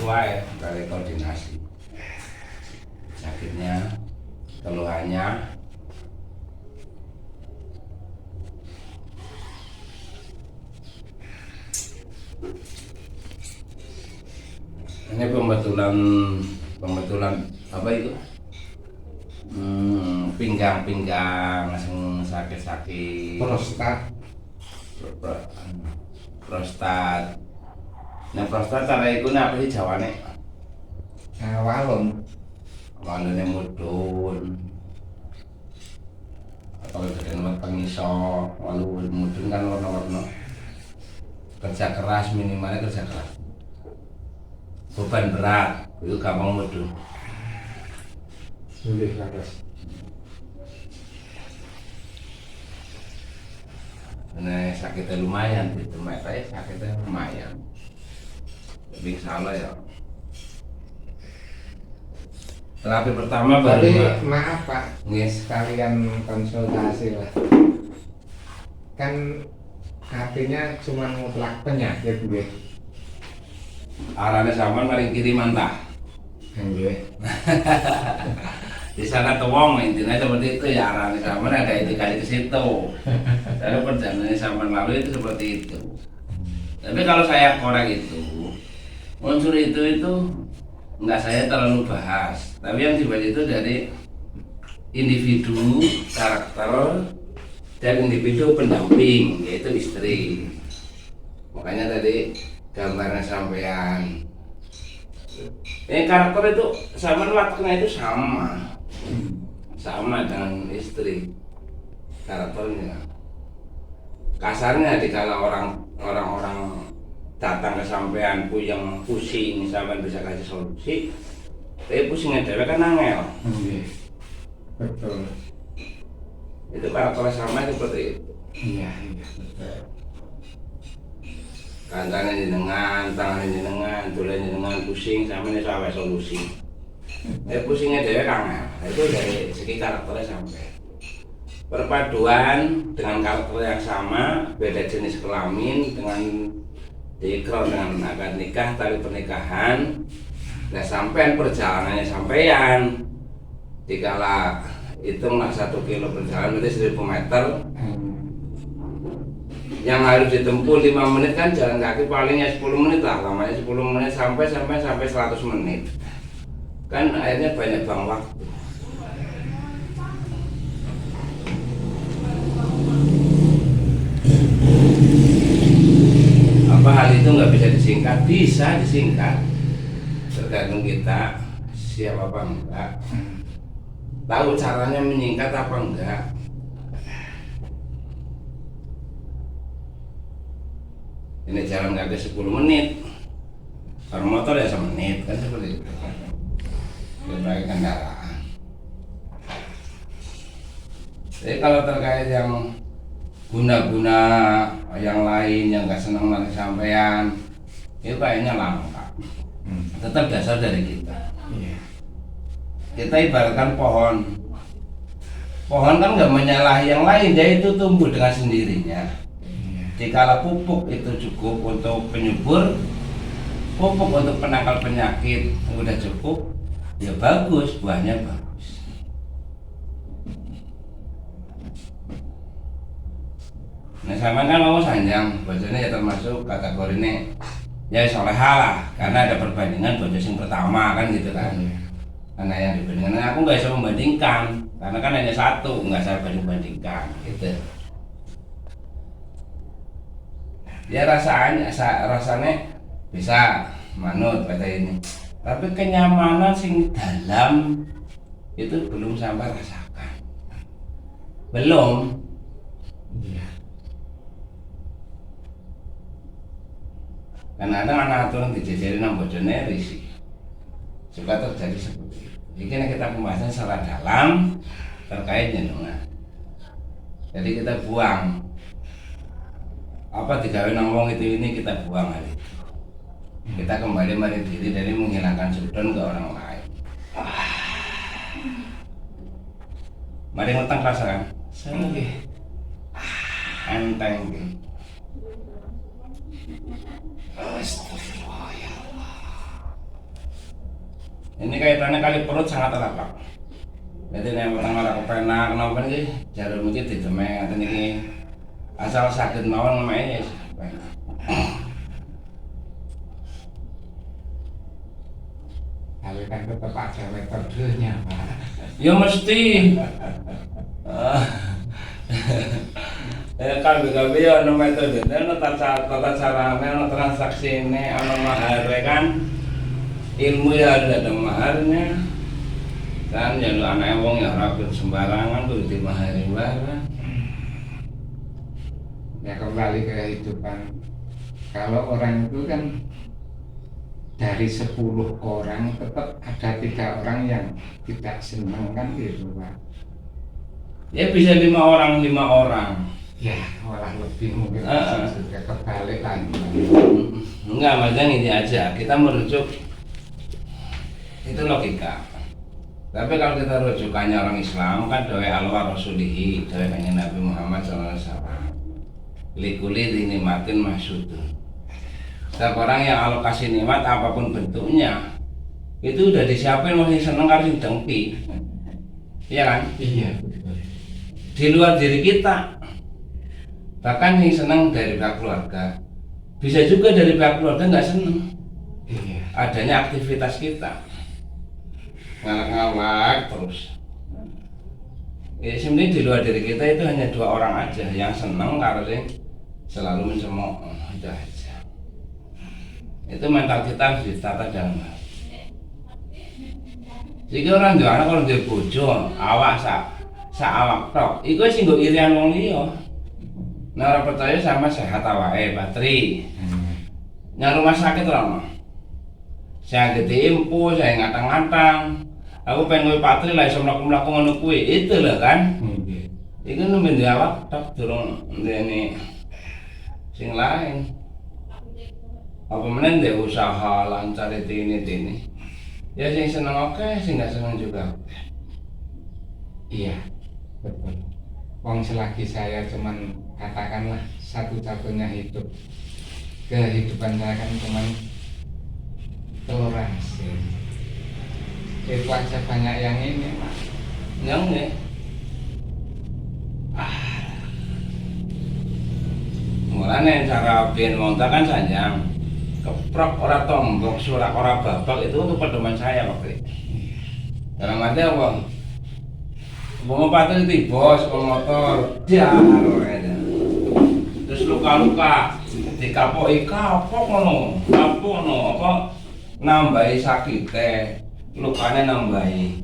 wae dari koordinasi. Sakitnya, keluhannya, ini pembetulan apa itu? Pinggang langsung sakit-sakit. Prostat. Nah prostat cara itu apa sih jawane? Walune mudun. Atau dengan pengiso, walune mudun kan warna-warna. Kerja keras, minimalnya kerja keras. Beban berat, itu gampang mudun. Nah sakitnya lumayan, itu saya sakitnya lumayan. Tapi salah ya. Terapi pertama baru. Maaf Pak, sekalian konsultasi lah. Kan artinya cuma mutlak penyakit gue. Arahnya sama paling kiri mantah. Di sana tuwong intinya seperti itu ya, arahnya sama ada indikasi ke situ. Karena perjalanan zaman lalu itu seperti itu. Tapi kalau saya korek itu unsur itu nggak saya terlalu bahas. Tapi yang dibahas itu dari individu, karakter, dan individu pendamping, yaitu istri. Makanya tadi gambarnya sampean. Ini karakter itu sama, wataknya itu sama dengan istri karakternya. Kasarnya dikala orang-orang datang ke sampean yang pusing, sampean bisa kasih solusi. Tapi pusingnya dewe kan angel. Betul. Itu karakter sama seperti itu. Iya betul. Kancane jenengan, tangan jenengan, tulen jenengan pusing, sampean iso awe solusi. Pusingnya dewe angel. Itu dari segi karakternya sampean. Perpaduan dengan karakter yang sama, beda jenis kelamin dengan diikrar dengan akad nikah, tali pernikahan. Nah sampean perjalanannya sampean dikala hitunglah 1 kilo perjalanan berarti 1000 meter. Yang harus ditempuh 5 menit kan jalan kaki palingnya 10 menit lah, lamanya 10 menit sampai 100 menit. Kan akhirnya banyak bang waktu. Apa hal itu nggak bisa disingkat? Bisa disingkat, tergantung kita siapa apa enggak, tahu caranya menyingkat apa enggak. Ini jalan kaki 10 menit, kalau motor ya 1 menit kan seperti itu. Berbagai kendaraan. Jadi kalau terkait yang guna-guna yang lain yang nggak senang nanti sampean, itu kayaknya langka. Tetap dasar dari kita. Kita ibaratkan pohon kan nggak menyalahi yang lain, dia itu tumbuh dengan sendirinya. Jikalau pupuk itu cukup untuk penyubur, pupuk untuk penangkal penyakit udah cukup, ya bagus, buahnya bagus. Nah sama kan mau sanjang, bojone ya termasuk kategori ini ya soleha lah, karena ada perbandingan bojo yang pertama kan gitu kan. Karena yang dibandingkan, aku nggak bisa membandingkan, karena kan hanya satu, nggak saya bandingkan gitu. Ya rasanya bisa manut pada ini, tapi kenyamanan sing dalam itu belum sampai rasakan, belum. Karena ada anak aturan dijajari nang bojone risih, suka terjadi seperti itu. Jadi kita pembahasan secara dalam terkait jenengan. Jadi kita buang apa digawe nang wong itu, ini kita buang hal itu. Kita kembali mari diri dari menghilangkan sudon ke orang lain. Mari ngutang rasakan. Sange. Enteng. Astagfirullah ya Allah. Ini kaitannya kali perut sangat erat Pak. Jadi nek weteng ora kepenak napa niki jarum iki didemeng ngaten iki. Asal sakit mawon ngemeke ya. Tapi kan tetap ada metodenya, Pak. Ya mesti. Kabeh ya ana metode, ana tata carane, ana transaksine, ana mahare kan. Ilmu ya ada maharnya. Kan jalur anak wong ya ora sembarangan kudu dimahari barang. Ya kembali ke kehidupan. Kalau orang itu kan dari 10 orang tetap ada 3 orang yang tidak senang kan gitu Pak. Ya bisa 5 orang. Ya malah lebih mungkin sudah kebalik lagi. Enggak, maksudnya ini aja. Kita merujuk itu logika. Tapi kalau kita rujukannya orang Islam kan doa Allah Rasulihi, doa kanjeng Nabi Muhammad SAW. Likuli dinikmatin maksudun. Setiap orang yang Allah kasih nikmat apapun bentuknya, itu udah disiapin masih seneng harus dengki. Iya kan? Iya betul. Di luar diri kita. Bahkan yang seneng dari pihak keluarga. Bisa juga dari pihak keluarga nggak seneng. Iya. Adanya aktivitas kita. Ngalak-ngalak terus. Ya sebenarnya di luar diri kita itu hanya 2 orang aja yang seneng karena selalu mencemooh, itu aja. Itu mental kita harus ditata dengan baik. Jika orang di anak kalau dia bojo, awak sak awak tok, iku sing nggo irian wong liya. Nah ora percaya sama sehat awake, Patri. Nang rumah sakit ora ono. Saya gede impu, saya ngatang-ngatang. Aku pengen kowe Patri lah iso mlaku-mlaku ngono kuwi. Itu lho kan. Iku nembe di awak tok durung ndene sing lain. Apa meneh ndek usaha lancar ini. Ya sing seneng oke, sing gak seneng juga. Iya betul. Wong selagi saya cuman katakanlah satu-satunya hidup, kehidupan saya kan cuman toleransi. Itu aja banyak yang ini Pak. Yang nggih. Mulane cara biyen monta kan sanjang. Keprok ora tombok, surak ora babak itu untuk pedoman saya waktu itu. Dalam arti apa? Bawa Patri tiba sama motor, jar aja. Terus luka-luka, dikapoki kapok ngono, apa nambahi sakite, lukanya nambahi.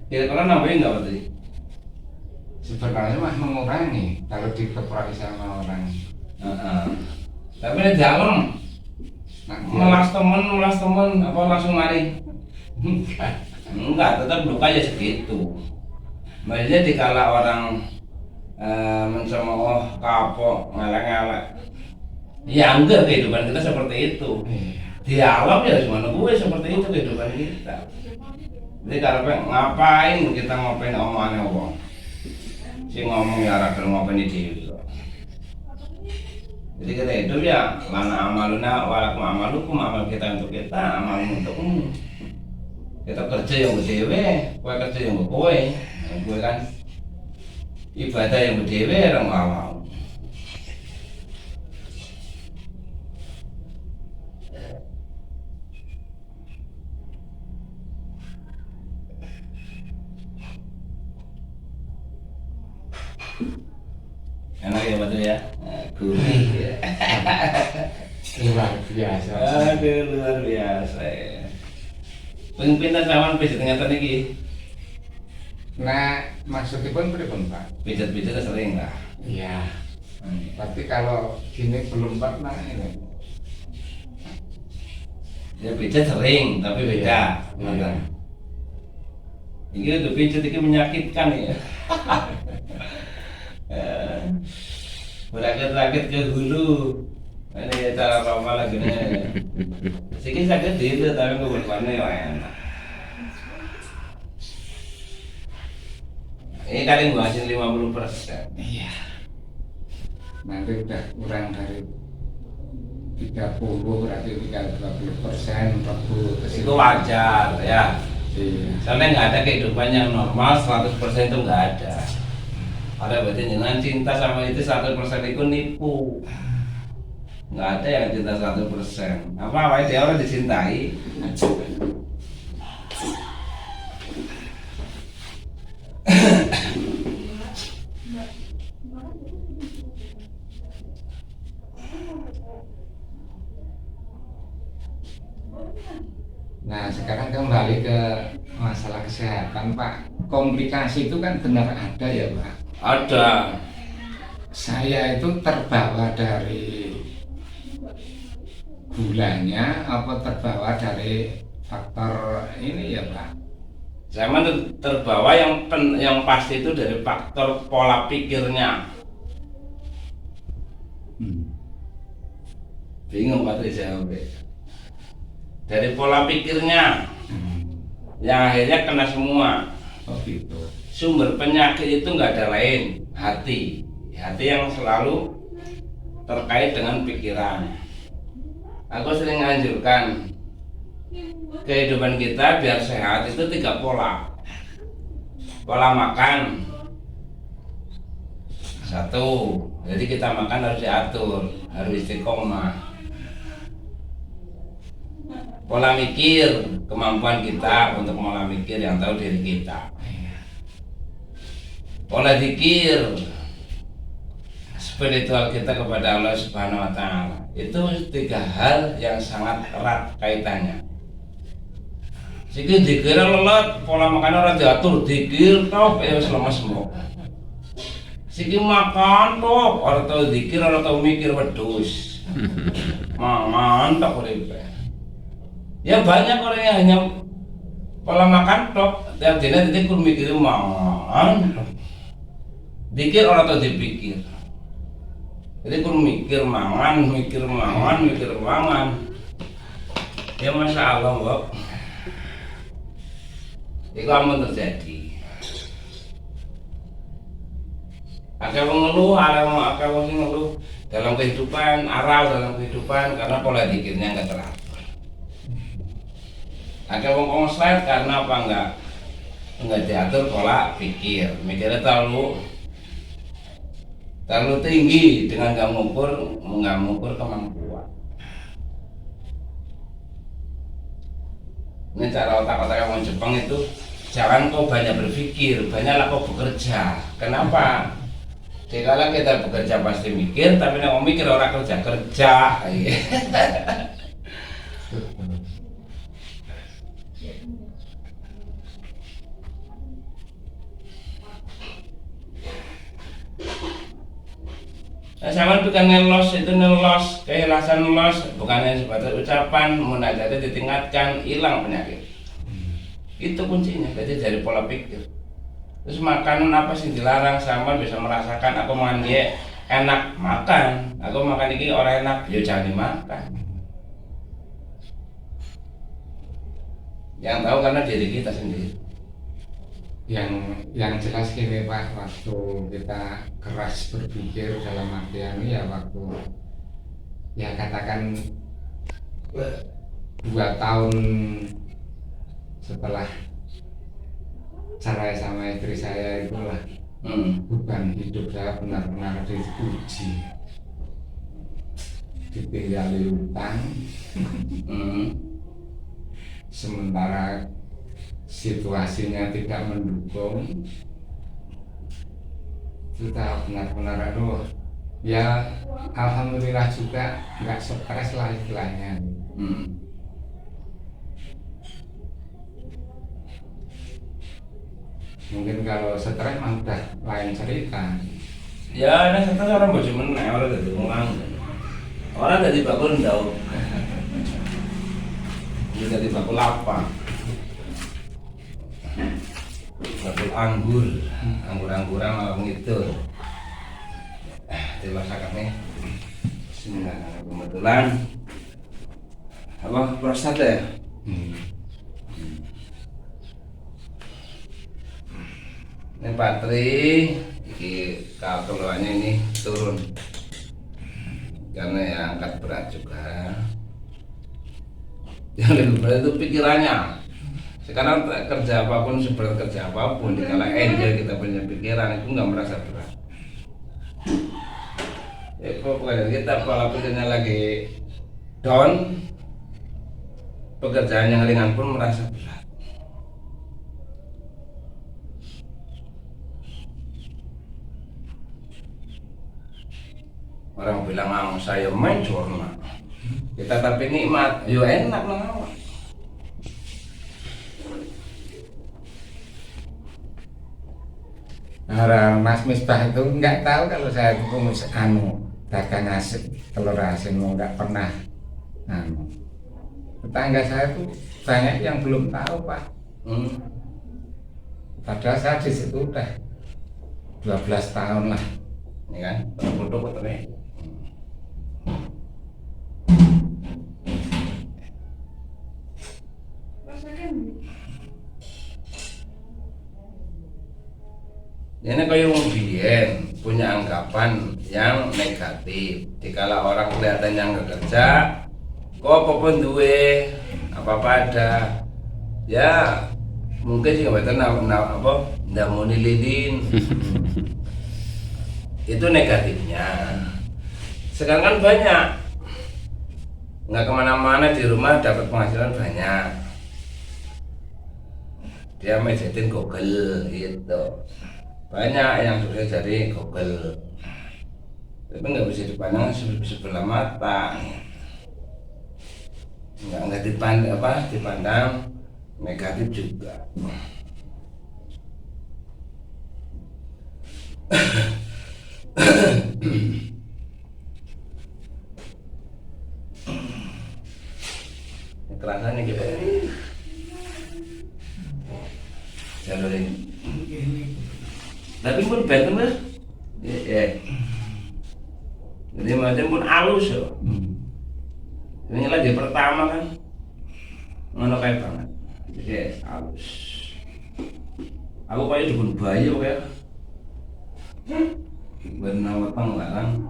Kira-kira nambahi enggak Patri? Sebenarnya mah mengurangi kalau dikeprok sama orang. Tapi nek dalam melas temen apa langsung mari? Enggak, tetap lukanya segitu. Maksudnya dikala orang mencemooh, kapok, ngalak-ngalak. Ya enggak, kehidupan kita seperti itu. Di alam ya cuma gue seperti itu kehidupan kita. Jadi kalau ngapain kita ngopain omongannya wong? Si ngomong ya ora gelem ngopain dhewe. Jadi kita hidup ya lana amaluna walakum amalukum, amal kita untuk kita, amal untukmu. Kita kerja yang berdewe, kowe kerja yang kowe. Kowe kan ibadah yang berdewe orang mau. Enak ya betul ya, gurih ya. Luar biasa. Aduh luar biasa ya. Pindah sama pijat ternyata nih. Nah maksudnya pun Pak? Pijat sering lah. Iya. Tapi kalau gini belum pernah ini. Ya pijat sering, tapi beda. Iya. Ini udah pijat ini menyakitkan ya. Berakit-rakit ke hulu. Ini cara apa lagi nih? Sikit sakit itu tapi nggak berwarna ya enak. Ini kali gua hasil 50%. Iya. Nanti udah kurang dari 30 berarti tinggal 20%, 40 Itu wajar ya. Iya. Soalnya nggak ada kehidupan yang normal 100% itu nggak ada. Ada berarti jangan cinta sama itu 100% itu nipu. Nggak ada yang cinta 100%. Apa dia orang dicintai. Nah, sekarang kembali ke masalah kesehatan, Pak. Komplikasi itu kan benar ada ya, Pak? Ada. Saya itu terbawa dari gulanya apa terbawa dari faktor ini ya, Pak? Saya mah terbawa yang pasti itu dari faktor pola pikirnya. Bingung Pak jawab. Dari pola pikirnya yang akhirnya kena semua. Oh gitu. Sumber penyakit itu nggak ada lain, hati yang selalu terkait dengan pikiran. Aku sering anjurkan kehidupan kita biar sehat itu 3 pola. Pola makan 1, jadi kita makan harus diatur, harus istiqomah. Pola mikir, kemampuan kita untuk pola mikir yang tahu diri kita. Pola zikir, spiritual kita kepada Allah Subhanahu wa Ta'ala. Itu 3 hal yang sangat erat kaitannya. Sikit zikir lelet, pola makan orang diatur, zikir tok ya lemes semua. Sikit makan tok, orang tahu zikir, orang tahu mikir wedus. Mangan tok uripe. Ya banyak orang yang hanya pola makan tok, tiap dina titik kur mikir mangan. Dikir orang tahu dipikir. Jadi kur mikir mangan. Ya masya Allah, Mbak. Itu amun terjadi. Akeh wong ngeluh, akeh wong ngeluh dalam kehidupan, dalam kehidupan karena pola pikirnya enggak teratur. Akeh wong konslet karena apa enggak diatur pola pikir. Mikirnya terlalu tinggi dengan nggak mengukur kemampuan. Ini cara otak-otak orang Jepang itu, jangan kau banyak berpikir, banyaklah kau bekerja. Kenapa? Jikalau kita bekerja pasti mikir, tapi kalau mikir orang kerja. Nah, sama bukan nelos, kehilasan nelos, bukannya sebatas ucapan, munajatnya ditingkatkan, hilang penyakit. Itu kuncinya, jadi dari pola pikir. Terus makanan apa sih dilarang, sama bisa merasakan, aku makan dia enak, makan. Aku makan ini orang enak, ya jangan dimakan. Yang tahu karena diri kita sendiri. Yang jelas gini Pak, waktu kita keras berpikir dalam artian ya waktu ya katakan 2 tahun setelah cerai sama istri saya itulah beban hidup saya benar-benar diuji, ditinggali utang, sementara situasinya tidak mendukung. Kita benar-benar ya alhamdulillah juga nggak stres lah istilahnya. Mungkin kalau stres mah udah lain cerita. Ya ada stres orang bojo meneh, orang dadi mulang. Orang dadi bakul ndau. Dia dadi bakul apa? Bakul anggur-angguran malam itu dimasakannya kebetulan apa prostat ya. Ini baterai ini kalkulannya ini turun karena ya angkat berat juga. Yang lebih berat itu pikirannya. Sekarang kerja apapun, seberat kerja apapun, dikala enjoy kita punya pikiran itu nggak merasa berat. Ya pokoknya kita kalau pikirnya lagi down, pekerjaan yang ringan pun merasa berat. Orang bilang saya main curna, kita tapi nikmat, yo enak lah. Nah, Mas Misbah itu nggak tahu kalau saya itu dagang asin, telur asin mau nggak pernah. Tetangga saya tuh banyak yang belum tahu Pak. Padahal saya di situ udah 12 tahun lah. Ini kan, produk betulnya. Ini kayak wong biyen punya anggapan yang negatif. Dikala orang kelihatan yang nggak kerja, kok apapun duwe, apa-apa ada. Ya mungkin sih nggak apa, nggak mau nililin. Itu negatifnya. Sekarang kan banyak, nggak kemana-mana di rumah dapat penghasilan banyak. Dia mejetin Google gitu. Banyak yang sudah jadi Google, tapi nggak bisa dipandang sebelah mata, nggak dipandang negatif juga. Kerasannya gitu. Jalur ini. Tapi pun benten mas, ya. Jadi macam pun halus ya. Ini lagi pertama kan, ngono kayak banget. Jadi halus. Aku kayak dukun bayi kayak. Benar matang larang.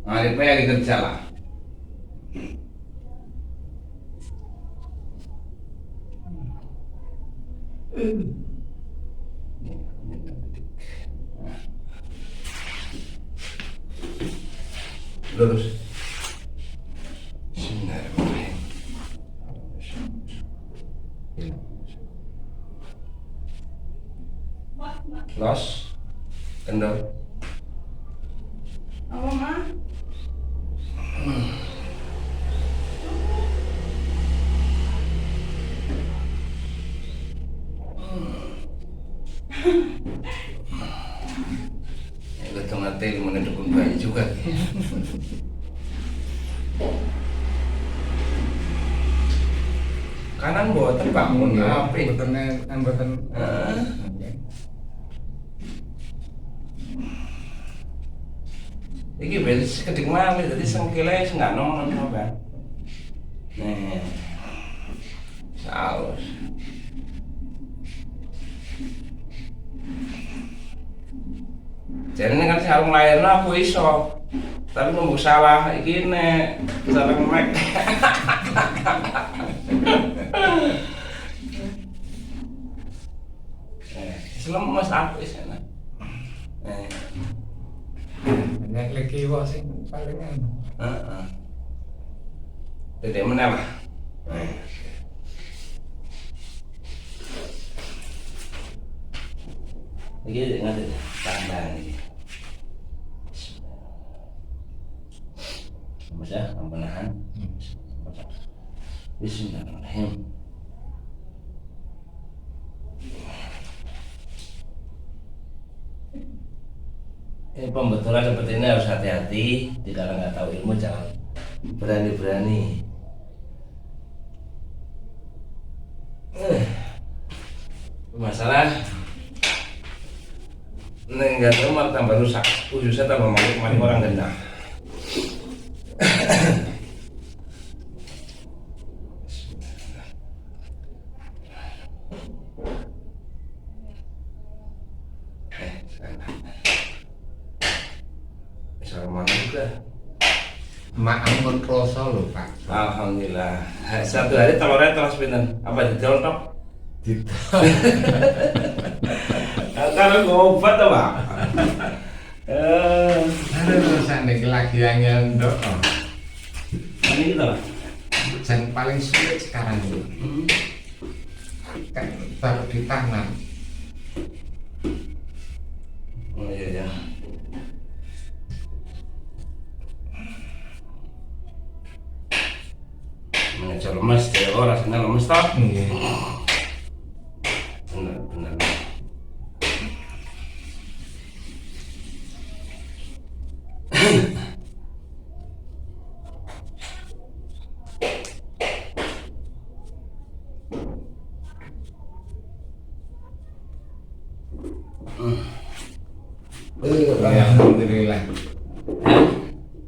Hari lagi kerja lah. Lurus. Bismillahirrahmanirrahim. Los, kendor. Apa mah? Itu tengah tel menentukan bayi juga. Kanan boten Pak mun apa? Boten. Iki beres kedik malih dadi sengkile wis enggak nomen apa. Nih. Saus. Jadi kan sarung lahirna aku iso. Tapi nunggu salah iki nek sarung mek. Selemes aku wis enak. Banyak lagi wah sing paling anu. Heeh. Dedek meneh lah. Iki ngerti tambahan iki. Mas ya, ampunahan. Bismillahirrahmanirrahim. Ini pembetulan seperti ini harus hati-hati. Jika nggak tahu ilmu jangan berani-berani. Masalah Nggak tahu malah tambah rusak, ususnya tambah makin orang genah. Assalamualaikum. Mak ampun kroso lho Pak. Alhamdulillah. Satu hari telurnya terus pinten? Apa didol tok? Kalau ngobat tuh Pak. Ada terusan nih lagi angin dok. Ini gitu lah. Yang paling sulit sekarang ini kan taruh di tangan. Oh iya ya. Mengejar lemes, dia rasanya lemes toh. Benar. Alhamdulillah.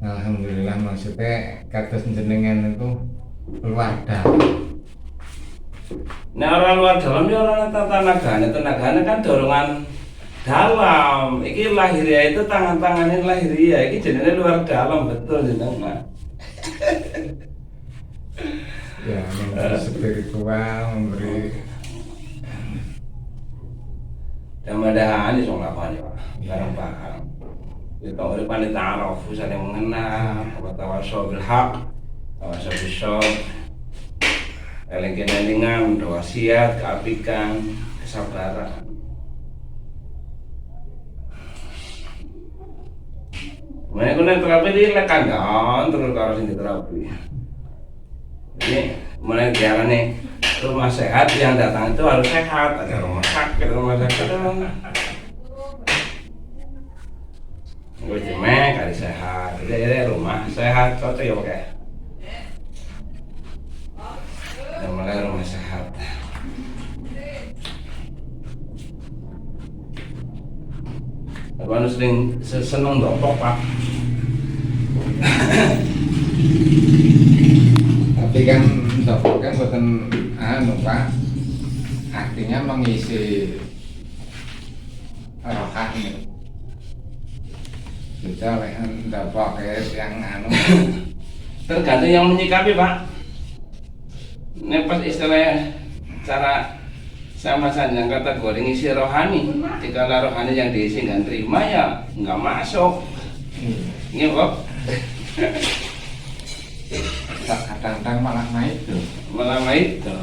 Alhamdulillah maksudnya kados jenengan itu keluarga. Nah orang luar dalam dia orang tenaganya kan dorongan dalam. Iki lahiriah itu tangan-tangannya lahiriah. Iki jenenge luar dalam betul jenengan. Ya, memberi spiritual, memberi Mudah-mudahan ini soal apa ya Pak? Barang paham. Kita udah pandai taruh, saling mengenal, tawasau bil haq, tawasau bis sabr, eling-elingan, wasiat, keapikan, kesabaran. Mereka kena terapi di lekandan terus kalau sini terapi. Ini mulai diarani rumah sehat yang datang itu harus sehat, ada rumah sakit gue jemek kali sehat, jadi rumah sehat cocok ya pakai yang mulai rumah sehat. Aku anu sering seneng dopok Pak. tapi kan dokter kan bukan anu Pak, artinya mengisi rohani. Kita nggak pakai yang anu. Tergantung yang menyikapi Pak. Ini pas istilahnya cara sama saja kategori ngisi rohani. Jika rohani yang diisi nggak terima ya nggak masuk. Ini kok. Kadang-kadang malah naik tuh. Malah itu.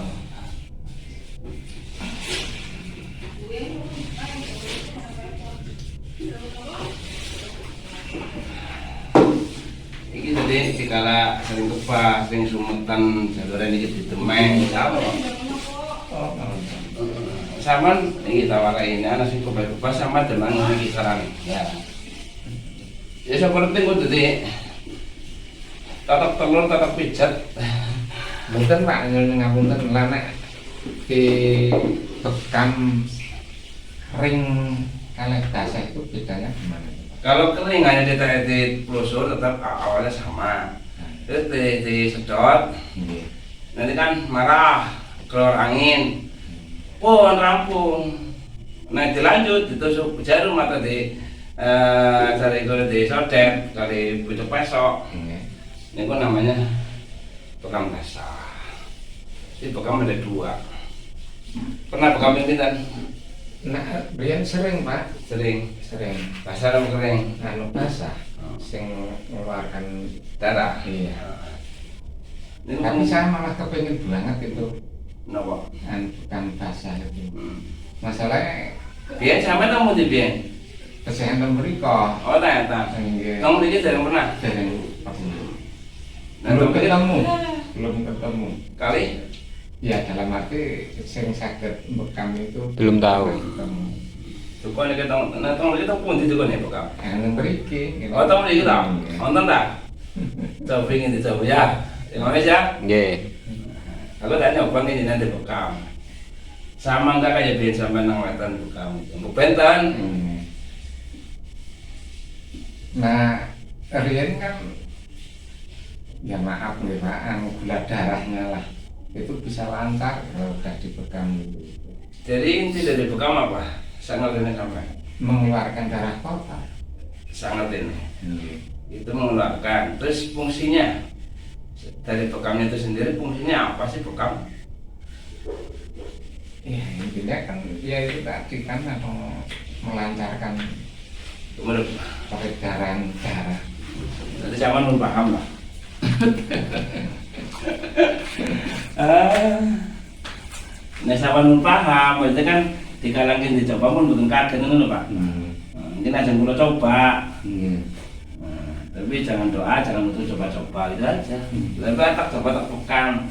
Iki jadi dikala sering kepas, sering sumetan, jaluran ini ditemeng, apa? Sama ini tawarin, anak sing kepas sama dengan ini sekarang. Ya. Ya seperti itu jadi tatak telur, tatak pijat. Mungkin Pak ngapunten lanek di bekam ring kalih dasar itu bedanya gimana? Kalau kering hanya di pelusur tetap awalnya sama. Terus disedot, nanti kan marah, keluar angin, pun rampung. Nah dilanjut ditusuk jarum atau cari kalau disodet, kali bujuk pesok. Ini kan namanya bekam basah. Ini bekam ada dua. Pernah bekam ini kan? Nah, Brian sering Pak, Sering. Basah atau kering? anu basah, sing mengeluarkan Darah. iya. Ini Tapi saya malah kepengen banget itu kenapa? bukan basah itu. Masalahnya Biar sama kamu di biar. kesehatan beriko. Oh ternyata. Kamu dikit dari pernah? Belum ketemu. Kali? Ya dalam arti sering sakit bekam itu Belum tahu. Tukang ini kita pun di tukang ini bekam. Yang beriki. Oh tahu ini kita, nonton tak? Coba ingin dicoba ya. Indonesia. Nggih. Aku tanya bang ini nanti bekam. Sama enggak kayak biasa sampai nang wetan bekam. Benten. Nah, Rian kan ya maaf nih Pak, gula darahnya lah itu bisa lancar kalau udah dibekam gitu. Jadi inti dari bekam apa? Sangat ini sampai Mengeluarkan darah total. sangat ini. Itu mengeluarkan. Terus fungsinya dari bekamnya itu sendiri fungsinya apa sih bekam? Ya intinya kan ya itu tadi kan melancarkan Menurut peredaran darah. nanti zaman belum paham lah. Nah zaman belum paham, itu kan dikalangin dicoba pun bukan kaget itu Pak. Mungkin aja mulai coba. Nah, tapi jangan doa, jangan untuk coba-coba gitu aja. Lebih tak coba tak pekan.